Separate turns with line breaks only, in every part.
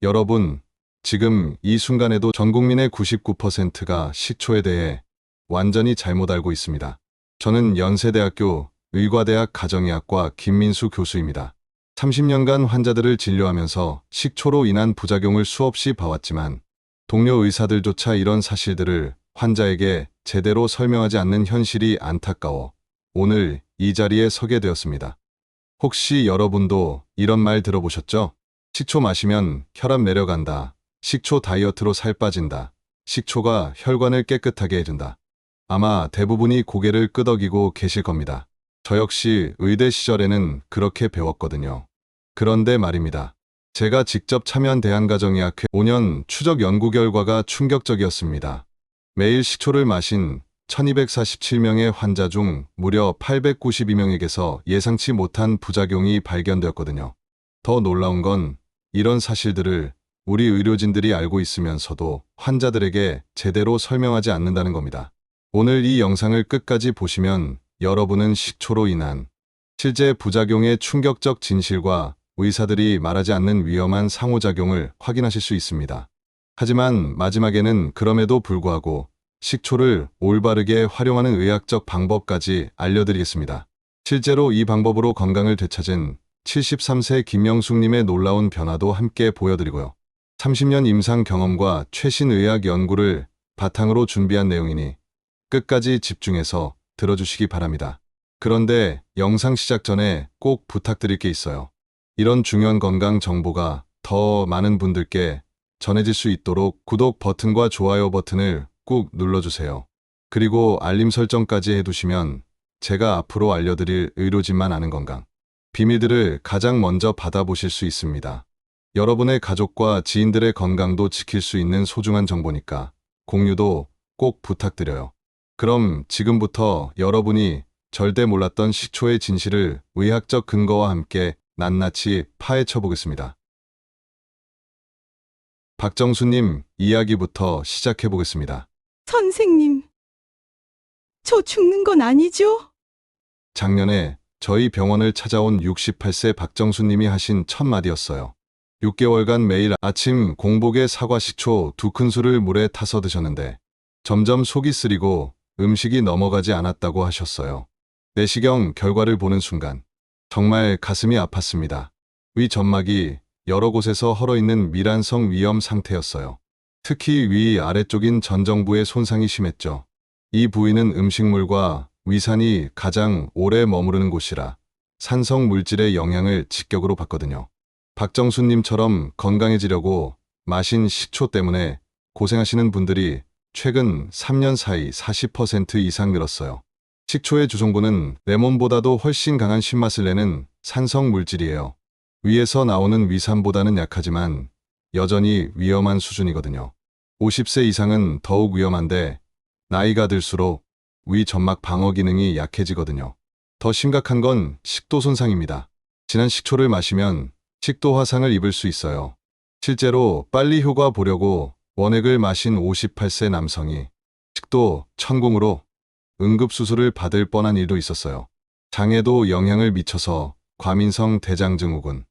여러분, 지금 이 순간에도 전 국민의 99%가 식초에 대해 완전히 잘못 알고 있습니다. 저는 연세대학교 의과대학 가정의학과 김민수 교수입니다. 30년간 환자들을 진료하면서 식초로 인한 부작용을 수없이 봐왔지만 동료 의사들조차 이런 사실들을 환자에게 제대로 설명하지 않는 현실이 안타까워 오늘 이 자리에 서게 되었습니다. 혹시 여러분도 이런 말 들어보셨죠? 식초 마시면 혈압 내려간다. 식초 다이어트로 살 빠진다. 식초가 혈관을 깨끗하게 해준다. 아마 대부분이 고개를 끄덕이고 계실 겁니다. 저 역시 의대 시절에는 그렇게 배웠거든요. 그런데 말입니다. 제가 직접 참여한 대한가정의학회 5년 추적 연구 결과가 충격적이었습니다. 매일 식초를 마신 1247명의 환자 중 무려 892명에게서 예상치 못한 부작용이 발견되었거든요. 더 놀라운 건 이런 사실들을 우리 의료진들이 알고 있으면서도 환자들에게 제대로 설명하지 않는다는 겁니다. 오늘 이 영상을 끝까지 보시면 여러분은 식초로 인한 실제 부작용의 충격적 진실과 의사들이 말하지 않는 위험한 상호작용을 확인하실 수 있습니다. 하지만 마지막에는 그럼에도 불구하고 식초를 올바르게 활용하는 의학적 방법까지 알려드리겠습니다. 실제로 이 방법으로 건강을 되찾은 73세 김명숙님의 놀라운 변화도 함께 보여드리고요. 30년 임상 경험과 최신 의학 연구를 바탕으로 준비한 내용이니 끝까지 집중해서 들어주시기 바랍니다. 그런데 영상 시작 전에 꼭 부탁드릴 게 있어요. 이런 중요한 건강 정보가 더 많은 분들께 전해질 수 있도록 구독 버튼과 좋아요 버튼을 꾹 눌러주세요. 그리고 알림 설정까지 해두시면 제가 앞으로 알려드릴 의료진만 아는 건강 비밀들을 가장 먼저 받아보실 수 있습니다. 여러분의 가족과 지인들의 건강도 지킬 수 있는 소중한 정보니까 공유도 꼭 부탁드려요. 그럼 지금부터 여러분이 절대 몰랐던 식초의 진실을 의학적 근거와 함께 낱낱이 파헤쳐 보겠습니다. 박정수님 이야기부터 시작해 보겠습니다.
선생님, 저 죽는 건 아니죠?
작년에 저희 병원을 찾아온 68세 박정수님이 하신 첫 마디였어요. 6개월간 매일 아침 공복에 사과 식초 2큰술을 물에 타서 드셨는데 점점 속이 쓰리고 음식이 넘어가지 않았다고 하셨어요. 내시경 결과를 보는 순간 정말 가슴이 아팠습니다. 위 점막이 여러 곳에서 헐어있는 미란성 위염 상태였어요. 특히 위 아래쪽인 전정부의 손상이 심했죠. 이 부위는 음식물과 위산이 가장 오래 머무르는 곳이라 산성 물질의 영향을 직격으로 받거든요. 박정수님처럼 건강해지려고 마신 식초 때문에 고생하시는 분들이 최근 3년 사이 40% 이상 늘었어요. 식초의 주성분은 레몬보다도 훨씬 강한 신맛을 내는 산성 물질이에요. 위에서 나오는 위산보다는 약하지만 여전히 위험한 수준이거든요. 50세 이상은 더욱 위험한데 나이가 들수록 위 점막 방어 기능이 약해지거든요. 더 심각한 건 식도 손상입니다. 진한 식초를 마시면 식도 화상을 입을 수 있어요. 실제로 빨리 효과 보려고 원액을 마신 58세 남성이 식도 천궁으로 응급수술을 받을 뻔한 일도 있었어요. 장에도 영향을 미쳐서 과민성 대장증후군,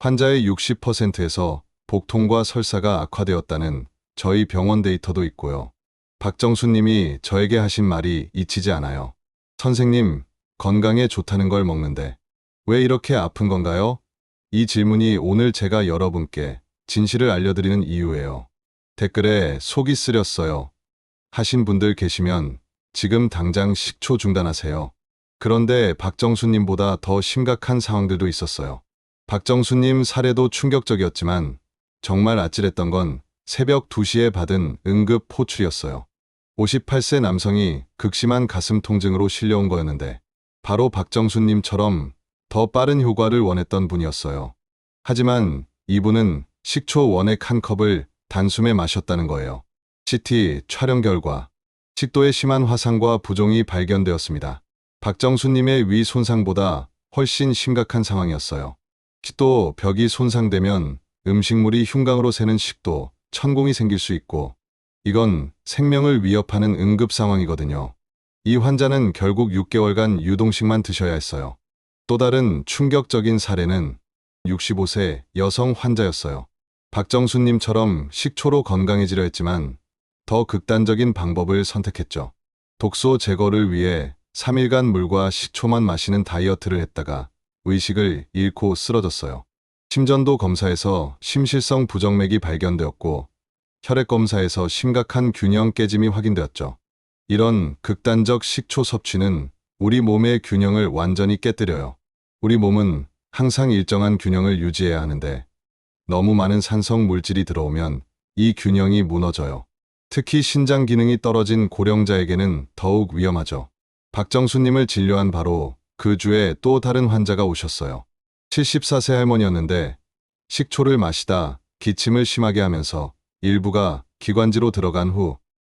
환자의 60%에서 복통과 설사가 악화되었다는 저희 병원 데이터도 있고요. 박정수님이 저에게 하신 말이 잊히지 않아요. 선생님, 건강에 좋다는 걸 먹는데 왜 이렇게 아픈 건가요? 이 질문이 오늘 제가 여러분께 진실을 알려드리는 이유예요. 댓글에 속이 쓰렸어요 하신 분들 계시면 지금 당장 식초 중단하세요. 그런데 박정수님보다 더 심각한 상황들도 있었어요. 박정수님 사례도 충격적이었지만 정말 아찔했던 건 새벽 2시에 받은 응급 호출이었어요. 58세 남성이 극심한 가슴 통증으로 실려온 거였는데 바로 박정수님처럼 더 빠른 효과를 원했던 분이었어요. 하지만 이분은 식초 원액 한 컵을 단숨에 마셨다는 거예요. CT 촬영 결과 식도에 심한 화상과 부종이 발견되었습니다. 박정수님의 위 손상보다 훨씬 심각한 상황이었어요. 식도 벽이 손상되면 음식물이 흉강으로 새는 식도 천궁이 생길 수 있고 이건 생명을 위협하는 응급 상황이거든요. 이 환자는 결국 6개월간 유동식만 드셔야 했어요. 또 다른 충격적인 사례는 65세 여성 환자였어요. 박정수님처럼 식초로 건강해지려 했지만 더 극단적인 방법을 선택했죠. 독소 제거를 위해 3일간 물과 식초만 마시는 다이어트를 했다가 의식을 잃고 쓰러졌어요. 심전도 검사에서 심실성 부정맥이 발견되었고 혈액 검사에서 심각한 균형 깨짐이 확인되었죠. 이런 극단적 식초 섭취는 우리 몸의 균형을 완전히 깨뜨려요. 우리 몸은 항상 일정한 균형을 유지해야 하는데 너무 많은 산성 물질이 들어오면 이 균형이 무너져요. 특히 신장 기능이 떨어진 고령자에게는 더욱 위험하죠. 박정수님을 진료한 바로 그 주에 또 다른 환자가 오셨어요. 74세 할머니였는데 식초를 마시다 기침을 심하게 하면서 일부가 기관지로 들어간 후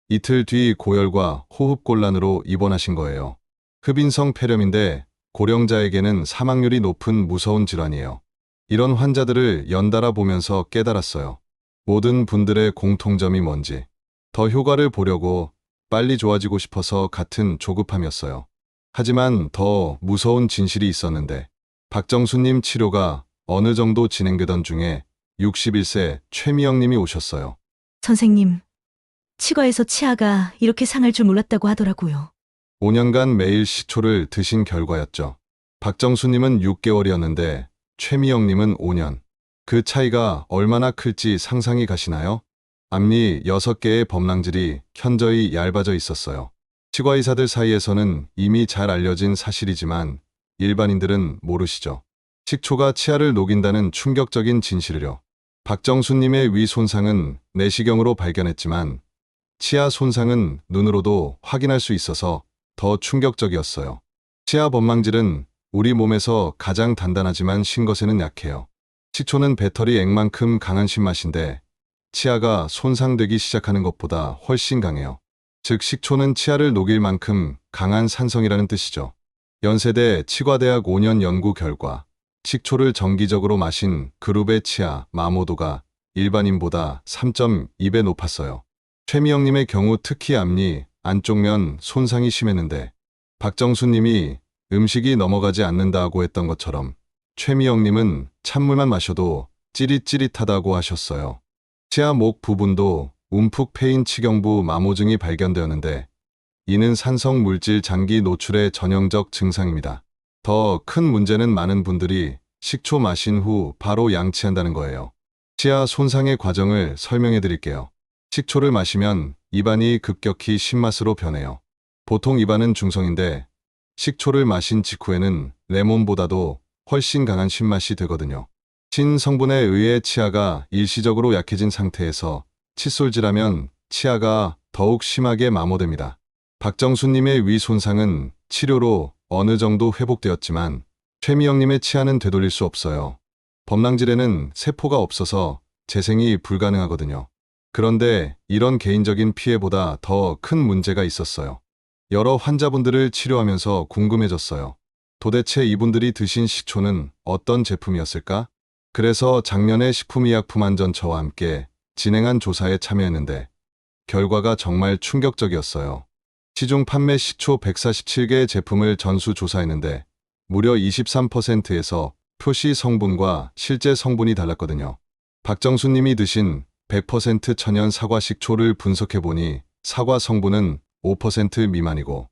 이틀 뒤 고열과 호흡곤란으로 입원하신 거예요. 흡인성 폐렴인데 고령자에게는 사망률이 높은 무서운 질환이에요. 이런 환자들을 연달아 보면서 깨달았어요. 모든 분들의 공통점이 뭔지. 더 효과를 보려고 빨리 좋아지고 싶어서 같은 조급함이었어요. 하지만 더 무서운 진실이 있었는데 박정수님 치료가 어느 정도 진행되던 중에 61세 최미영님이 오셨어요.
선생님, 치과에서 치아가 이렇게 상할 줄 몰랐다고 하더라고요.
5년간 매일 식초를 드신 결과였죠. 박정수님은 6개월이었는데 최미영님은 5년. 그 차이가 얼마나 클지 상상이 가시나요? 앞니 6개의 범랑질이 현저히 얇아져 있었어요. 치과 의사들 사이에서는 이미 잘 알려진 사실이지만 일반인들은 모르시죠. 식초가 치아를 녹인다는 충격적인 진실을요. 박정수님의 위 손상은 내시경으로 발견했지만 치아 손상은 눈으로도 확인할 수 있어서 더 충격적이었어요. 치아 범랑질은 우리 몸에서 가장 단단하지만 신것에는 약해요. 식초는 배터리 액만큼 강한 신맛인데 치아가 손상되기 시작하는 것보다 훨씬 강해요. 즉 식초는 치아를 녹일 만큼 강한 산성이라는 뜻이죠. 연세대 치과대학 5년 연구 결과 식초를 정기적으로 마신 그룹의 치아 마모도가 일반인보다 3.2배 높았어요. 최미영님의 경우 특히 앞니 안쪽 면 손상이 심했는데 박정수님이 음식이 넘어가지 않는다고 했던 것처럼 최미영님은 찬물만 마셔도 찌릿찌릿하다고 하셨어요. 치아 목 부분도 움푹 패인 치경부 마모증이 발견되었는데 이는 산성 물질 장기 노출의 전형적 증상입니다. 더 큰 문제는 많은 분들이 식초 마신 후 바로 양치한다는 거예요. 치아 손상의 과정을 설명해 드릴게요. 식초를 마시면 입안이 급격히 신맛으로 변해요. 보통 입안은 중성인데 식초를 마신 직후에는 레몬보다도 훨씬 강한 신맛이 되거든요. 신 성분에 의해 치아가 일시적으로 약해진 상태에서 칫솔질하면 치아가 더욱 심하게 마모됩니다. 박정수님의 위 손상은 치료로 어느 정도 회복되었지만 최미영님의 치아는 되돌릴 수 없어요. 범랑질에는 세포가 없어서 재생이 불가능하거든요. 그런데 이런 개인적인 피해보다 더 큰 문제가 있었어요. 여러 환자분들을 치료하면서 궁금해졌어요. 도대체 이분들이 드신 식초는 어떤 제품이었을까? 그래서 작년에 식품의약품안전처와 함께 진행한 조사에 참여했는데 결과가 정말 충격적이었어요. 시중 판매 식초 147개의 제품을 전수 조사했는데 무려 23%에서 표시 성분과 실제 성분이 달랐거든요. 박정수님이 드신 100% 천연 사과 식초를 분석해보니 사과 성분은 5% 미만이고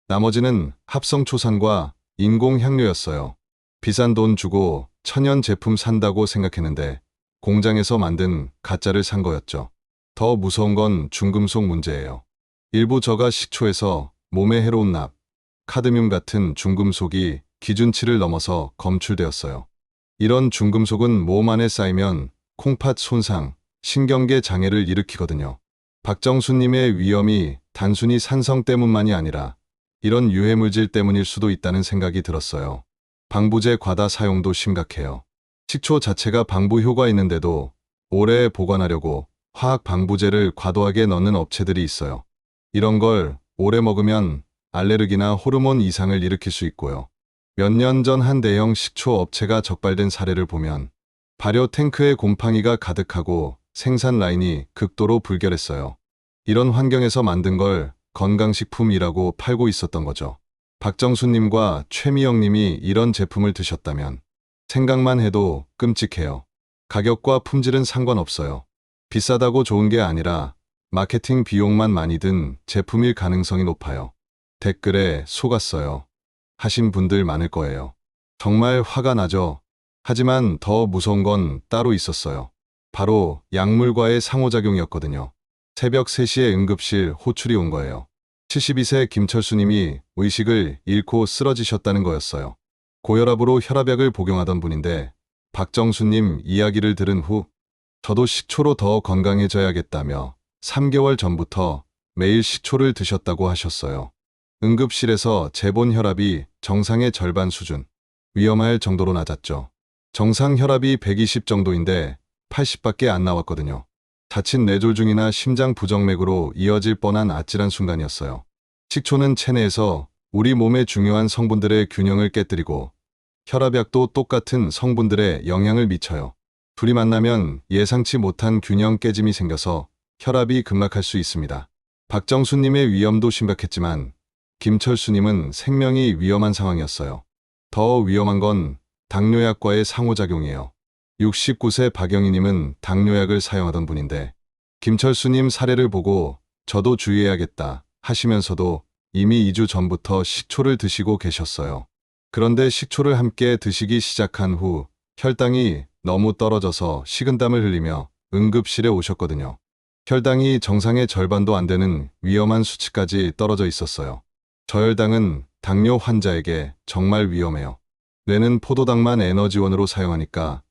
나머지는 합성초산과 인공향료였어요. 비싼 돈 주고 천연 제품 산다고 생각했는데 공장에서 만든 가짜를 산 거였죠. 더 무서운 건 중금속 문제예요. 일부 저가 식초에서 몸에 해로운 납, 카드뮴 같은 중금속이 기준치를 넘어서 검출되었어요. 이런 중금속은 몸 안에 쌓이면 콩팥 손상, 신경계 장애를 일으키거든요. 박정수님의 위험이 단순히 산성 때문만이 아니라 이런 유해물질 때문일 수도 있다는 생각이 들었어요. 방부제 과다 사용도 심각해요. 식초 자체가 방부 효과 있는데도 오래 보관하려고 화학 방부제를 과도하게 넣는 업체들이 있어요. 이런 걸 오래 먹으면 알레르기나 호르몬 이상을 일으킬 수 있고요. 몇 년 전 한 대형 식초 업체가 적발된 사례를 보면 발효 탱크에 곰팡이가 가득하고 생산 라인이 극도로 불결했어요. 이런 환경에서 만든 걸 건강식품이라고 팔고 있었던 거죠. 박정수님과 최미영님이 이런 제품을 드셨다면 생각만 해도 끔찍해요. 가격과 품질은 상관없어요. 비싸다고 좋은 게 아니라 마케팅 비용만 많이 든 제품일 가능성이 높아요. 댓글에 속았어요 하신 분들 많을 거예요. 정말 화가 나죠. 하지만 더 무서운 건 따로 있었어요. 바로 약물과의 상호작용이었거든요. 새벽 3시에 응급실 호출이 온 거예요. 72세 김철수님이 의식을 잃고 쓰러지셨다는 거였어요. 고혈압으로 혈압약을 복용하던 분인데 박정수님 이야기를 들은 후 저도 식초로 더 건강해져야겠다며 3개월 전부터 매일 식초를 드셨다고 하셨어요. 응급실에서 재본 혈압이 정상의 절반 수준, 위험할 정도로 낮았죠. 정상 혈압이 120 정도인데 80밖에 안 나왔거든요. 자칫 뇌졸중이나 심장 부정맥으로 이어질 뻔한 아찔한 순간이었어요. 식초는 체내에서 우리 몸의 중요한 성분들의 균형을 깨뜨리고 혈압약도 똑같은 성분들에 영향을 미쳐요. 둘이 만나면 예상치 못한 균형 깨짐이 생겨서 혈압이 급락할 수 있습니다. 박정수님의 위험도 심각했지만 김철수님은 생명이 위험한 상황이었어요. 더 위험한 건 당뇨약과의 상호작용이에요. 69세 박영희님은 당뇨약을 사용하던 분인데 김철수님 사례를 보고 저도 주의해야겠다 하시면서도 이미 2주 전부터 식초를 드시고 계셨어요. 그런데 식초를 함께 드시기 시작한 후 혈당이 너무 떨어져서 식은땀을 흘리며 응급실에 오셨거든요. 혈당이 정상의 절반도 안 되는 위험한 수치까지 떨어져 있었어요. 저혈당은 당뇨 환자에게 정말 위험해요. 뇌는 포도당만 에너지원으로 사용하니까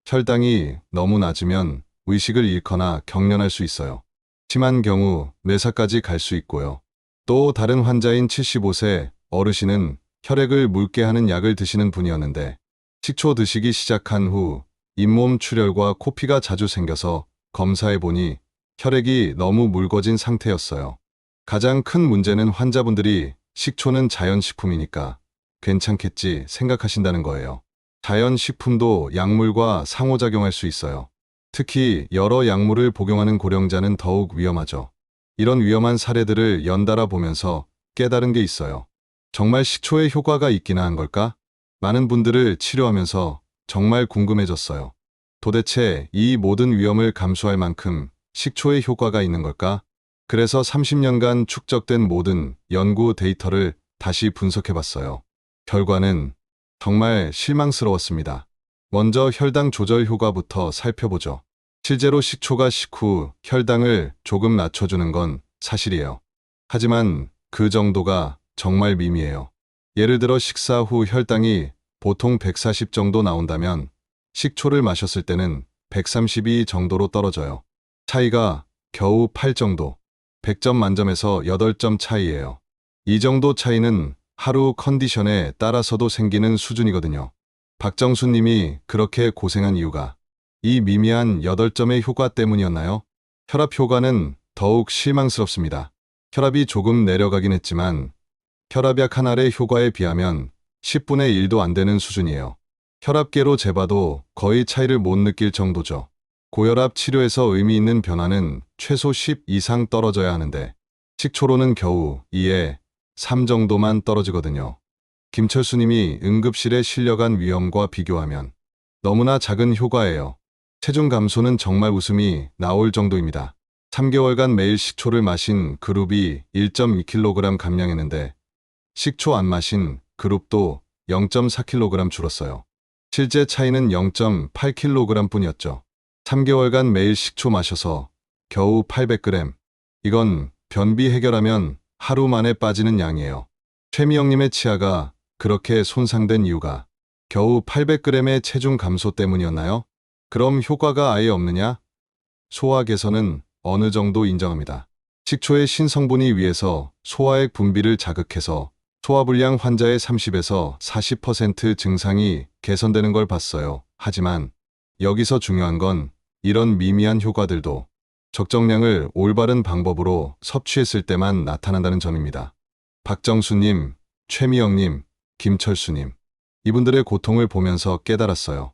혈당이 너무 낮으면 의식을 잃거나 경련할 수 있어요. 심한 경우 뇌사까지 갈 수 있고요. 또 다른 환자인 75세 어르신은 혈액을 묽게 하는 약을 드시는 분이었는데 식초 드시기 시작한 후 잇몸 출혈과 코피가 자주 생겨서 검사해보니 혈액이 너무 묽어진 상태였어요. 가장 큰 문제는 환자분들이 식초는 자연식품이니까 괜찮겠지 생각하신다는 거예요. 자연식품도 약물과 상호작용할 수 있어요. 특히 여러 약물을 복용하는 고령자는 더욱 위험하죠. 이런 위험한 사례들을 연달아 보면서 깨달은 게 있어요. 정말 식초에 효과가 있기나 한 걸까? 많은 분들을 치료하면서 정말 궁금해졌어요. 도대체 이 모든 위험을 감수할 만큼 식초에 효과가 있는 걸까? 그래서 30년간 축적된 모든 연구 데이터를 다시 분석해봤어요. 결과는 정말 실망스러웠습니다. 먼저 혈당 조절 효과부터 살펴보죠. 실제로 식초가 식후 혈당을 조금 낮춰주는 건 사실이에요. 하지만 그 정도가 정말 미미해요. 예를 들어 식사 후 혈당이 보통 140 정도 나온다면 식초를 마셨을 때는 132 정도로 떨어져요. 차이가 겨우 8 정도, 100점 만점에서 8점 차이예요. 이 정도 차이는 하루 컨디션에 따라서도 생기는 수준이거든요. 박정수 님이 그렇게 고생한 이유가 이 미미한 8점의 효과 때문이었나요? 혈압 효과는 더욱 실망스럽습니다. 혈압이 조금 내려가긴 했지만 혈압약 한 알의 효과에 비하면 10분의 1도 안 되는 수준이에요. 혈압계로 재봐도 거의 차이를 못 느낄 정도죠. 고혈압 치료에서 의미 있는 변화는 최소 10 이상 떨어져야 하는데 식초로는 겨우 2에 3 정도만 떨어지거든요. 김철수님이 응급실에 실려간 위험과 비교하면 너무나 작은 효과예요. 체중 감소는 정말 웃음이 나올 정도입니다. 3개월간 매일 식초를 마신 그룹이 1.2kg 감량했는데 식초 안 마신 그룹도 0.4kg 줄었어요. 실제 차이는 0.8kg 뿐이었죠. 3개월간 매일 식초 마셔서 겨우 800g. 이건 변비 해결하면 하루 만에 빠지는 양이에요. 최미영님의 치아가 그렇게 손상된 이유가 겨우 800g의 체중 감소 때문이었나요? 그럼 효과가 아예 없느냐? 소화 개선은 어느 정도 인정합니다. 식초의 신성분이 위에서 소화액 분비를 자극해서 소화불량 환자의 30에서 40% 증상이 개선되는 걸 봤어요. 하지만 여기서 중요한 건 이런 미미한 효과들도 적정량을 올바른 방법으로 섭취했을 때만 나타난다는 점입니다. 박정수님, 최미영님, 김철수님, 이분들의 고통을 보면서 깨달았어요.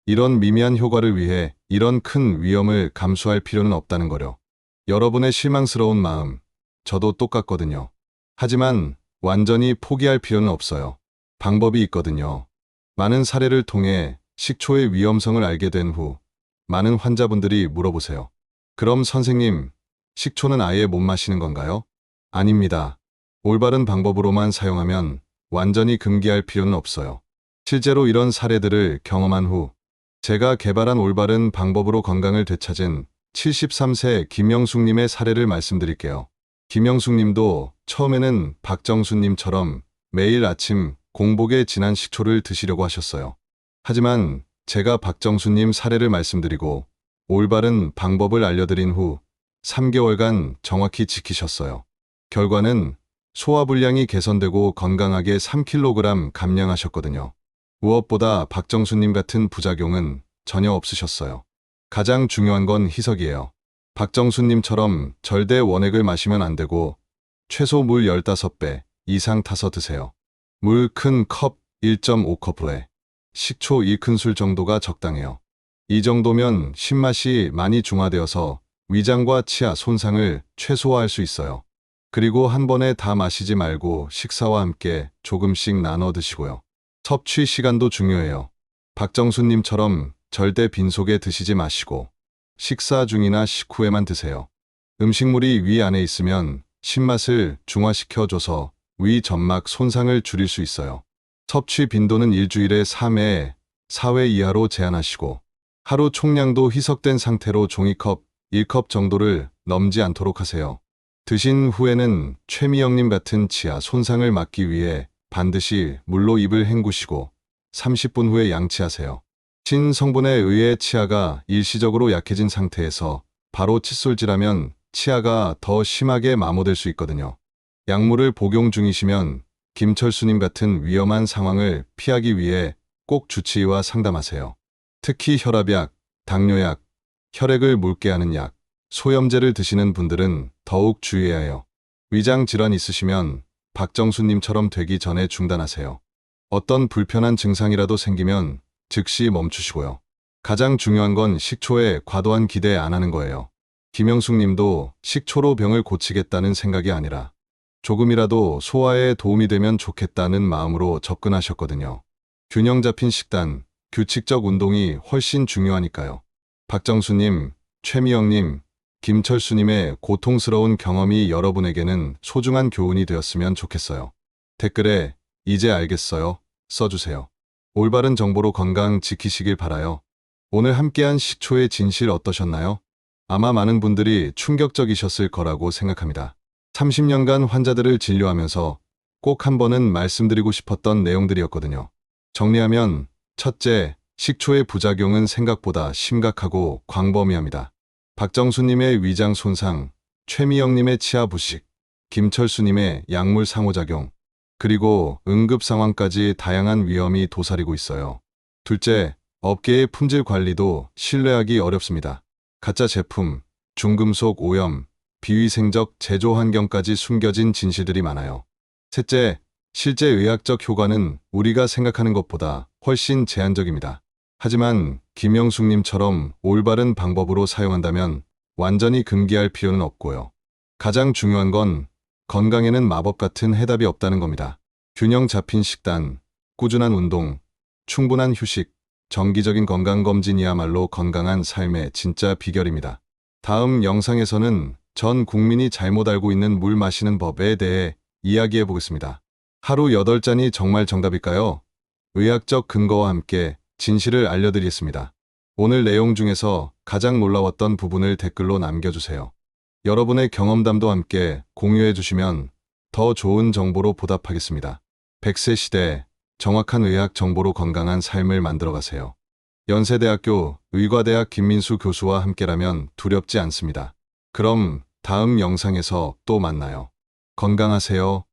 이런 미미한 효과를 위해 이런 큰 위험을 감수할 필요는 없다는 거요. 여러분의 실망스러운 마음, 저도 똑같거든요. 하지만 완전히 포기할 필요는 없어요. 방법이 있거든요. 많은 사례를 통해 식초의 위험성을 알게 된 후 많은 환자분들이 물어보세요. 그럼 선생님, 식초는 아예 못 마시는 건가요? 아닙니다. 올바른 방법으로만 사용하면 완전히 금기할 필요는 없어요. 실제로 이런 사례들을 경험한 후 제가 개발한 올바른 방법으로 건강을 되찾은 73세 김영숙님의 사례를 말씀드릴게요. 김영숙님도 처음에는 박정수님처럼 매일 아침 공복에 진한 식초를 드시려고 하셨어요. 하지만 제가 박정수님 사례를 말씀드리고 올바른 방법을 알려드린 후 3개월간 정확히 지키셨어요. 결과는 소화불량이 개선되고 건강하게 3kg 감량하셨거든요. 무엇보다 박정수님 같은 부작용은 전혀 없으셨어요. 가장 중요한 건 희석이에요. 박정수님처럼 절대 원액을 마시면 안 되고 최소 물 15배 이상 타서 드세요. 물 큰 컵 1.5컵에 식초 1큰술 정도가 적당해요. 이 정도면 신맛이 많이 중화되어서 위장과 치아 손상을 최소화할 수 있어요. 그리고 한 번에 다 마시지 말고 식사와 함께 조금씩 나눠 드시고요. 섭취 시간도 중요해요. 박정수님처럼 절대 빈속에 드시지 마시고 식사 중이나 식후에만 드세요. 음식물이 위 안에 있으면 신맛을 중화시켜줘서 위 점막 손상을 줄일 수 있어요. 섭취 빈도는 일주일에 3회, 4회 이하로 제한하시고 하루 총량도 희석된 상태로 종이컵 1컵 정도를 넘지 않도록 하세요. 드신 후에는 최미영님 같은 치아 손상을 막기 위해 반드시 물로 입을 헹구시고 30분 후에 양치하세요. 신성분에 의해 치아가 일시적으로 약해진 상태에서 바로 칫솔질하면 치아가 더 심하게 마모될 수 있거든요. 약물을 복용 중이시면 김철수님 같은 위험한 상황을 피하기 위해 꼭 주치의와 상담하세요. 특히 혈압약, 당뇨약, 혈액을 묽게 하는 약, 소염제를 드시는 분들은 더욱 주의해야 해요. 위장 질환 있으시면 박정수님처럼 되기 전에 중단하세요. 어떤 불편한 증상이라도 생기면 즉시 멈추시고요. 가장 중요한 건 식초에 과도한 기대 안 하는 거예요. 김영숙님도 식초로 병을 고치겠다는 생각이 아니라 조금이라도 소화에 도움이 되면 좋겠다는 마음으로 접근하셨거든요. 균형 잡힌 식단, 규칙적 운동이 훨씬 중요하니까요. 박정수님, 최미영님, 김철수님의 고통스러운 경험이 여러분에게는 소중한 교훈이 되었으면 좋겠어요. 댓글에 이제 알겠어요 써주세요. 올바른 정보로 건강 지키시길 바라요. 오늘 함께한 식초의 진실 어떠셨나요? 아마 많은 분들이 충격적이셨을 거라고 생각합니다. 30년간 환자들을 진료하면서 꼭 한 번은 말씀드리고 싶었던 내용들이었거든요. 정리하면 첫째, 식초의 부작용은 생각보다 심각하고 광범위합니다. 박정수님의 위장 손상, 최미영님의 치아 부식, 김철수님의 약물 상호작용, 그리고 응급 상황까지 다양한 위험이 도사리고 있어요. 둘째, 업계의 품질 관리도 신뢰하기 어렵습니다. 가짜 제품, 중금속 오염, 비위생적 제조 환경까지 숨겨진 진실들이 많아요. 셋째, 실제 의학적 효과는 우리가 생각하는 것보다 훨씬 제한적입니다. 하지만 김영숙님처럼 올바른 방법으로 사용한다면 완전히 금기할 필요는 없고요. 가장 중요한 건 건강에는 마법 같은 해답이 없다는 겁니다. 균형 잡힌 식단, 꾸준한 운동, 충분한 휴식, 정기적인 건강검진이야말로 건강한 삶의 진짜 비결입니다. 다음 영상에서는 전 국민이 잘못 알고 있는 물 마시는 법에 대해 이야기해 보겠습니다. 하루 8잔이 정말 정답일까요? 의학적 근거와 함께 진실을 알려드리겠습니다. 오늘 내용 중에서 가장 놀라웠던 부분을 댓글로 남겨주세요. 여러분의 경험담도 함께 공유해 주시면 더 좋은 정보로 보답하겠습니다. 100세 시대, 정확한 의학 정보로 건강한 삶을 만들어가세요. 연세대학교 의과대학 김민수 교수와 함께라면 두렵지 않습니다. 그럼 다음 영상에서 또 만나요. 건강하세요.